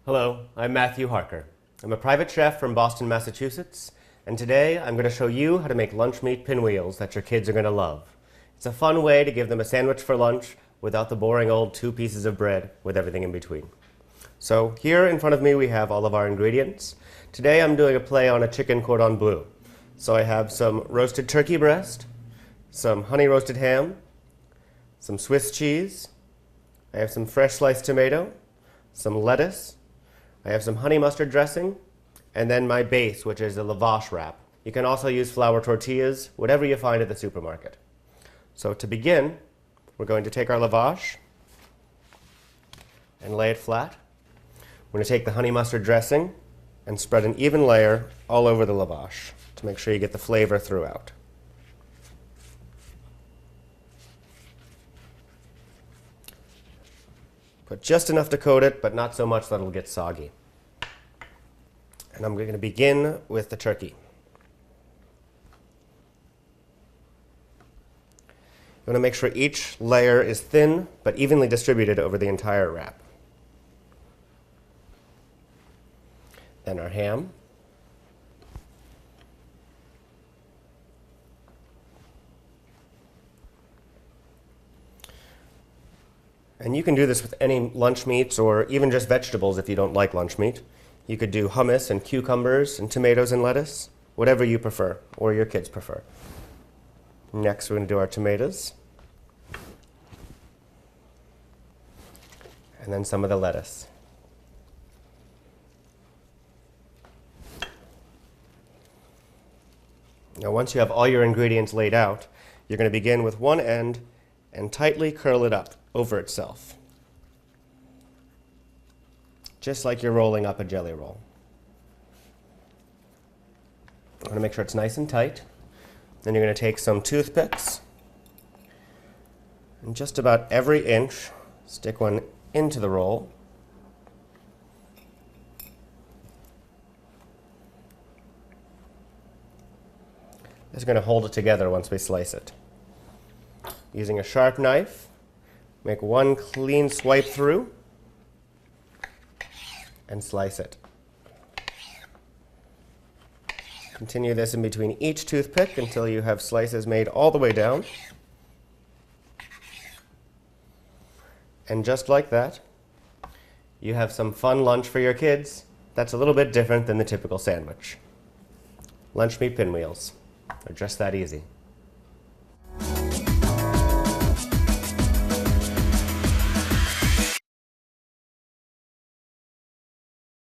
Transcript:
Hello, I'm Matthew Harker. I'm a private chef from Boston, Massachusetts, and today I'm going to show you how to make lunch meat pinwheels that your kids are going to love. It's a fun way to give them a sandwich for lunch without the boring old 2 pieces of bread with everything in between. So here in front of me we have all of our ingredients. Today I'm doing a play on a chicken cordon bleu. So I have some roasted turkey breast, some honey roasted ham, some Swiss cheese, I have some fresh sliced tomato, some lettuce, I have some honey mustard dressing, and then my base, which is a lavash wrap. You can also use flour tortillas, whatever you find at the supermarket. So to begin, we're going to take our lavash and lay it flat. We're going to take the honey mustard dressing and spread an even layer all over the lavash to make sure you get the flavor throughout. Put just enough to coat it, but not so much that it'll get soggy. And I'm going to begin with the turkey. You want to make sure each layer is thin but evenly distributed over the entire wrap. Then our ham. And you can do this with any lunch meats or even just vegetables if you don't like lunch meat. You could do hummus and cucumbers and tomatoes and lettuce, whatever you prefer or your kids prefer. Next, we're going to do our tomatoes. And then some of the lettuce. Now, once you have all your ingredients laid out, you're going to begin with one end and tightly curl it up over itself, just like you're rolling up a jelly roll. I'm going to make sure it's nice and tight. Then you're going to take some toothpicks and just about every inch stick one into the roll. This is going to hold it together once we slice it. Using a sharp knife, make one clean swipe through and slice it. Continue this in between each toothpick until you have slices made all the way down. And just like that, you have some fun lunch for your kids that's a little bit different than the typical sandwich. Lunch meat pinwheels. They're just that easy.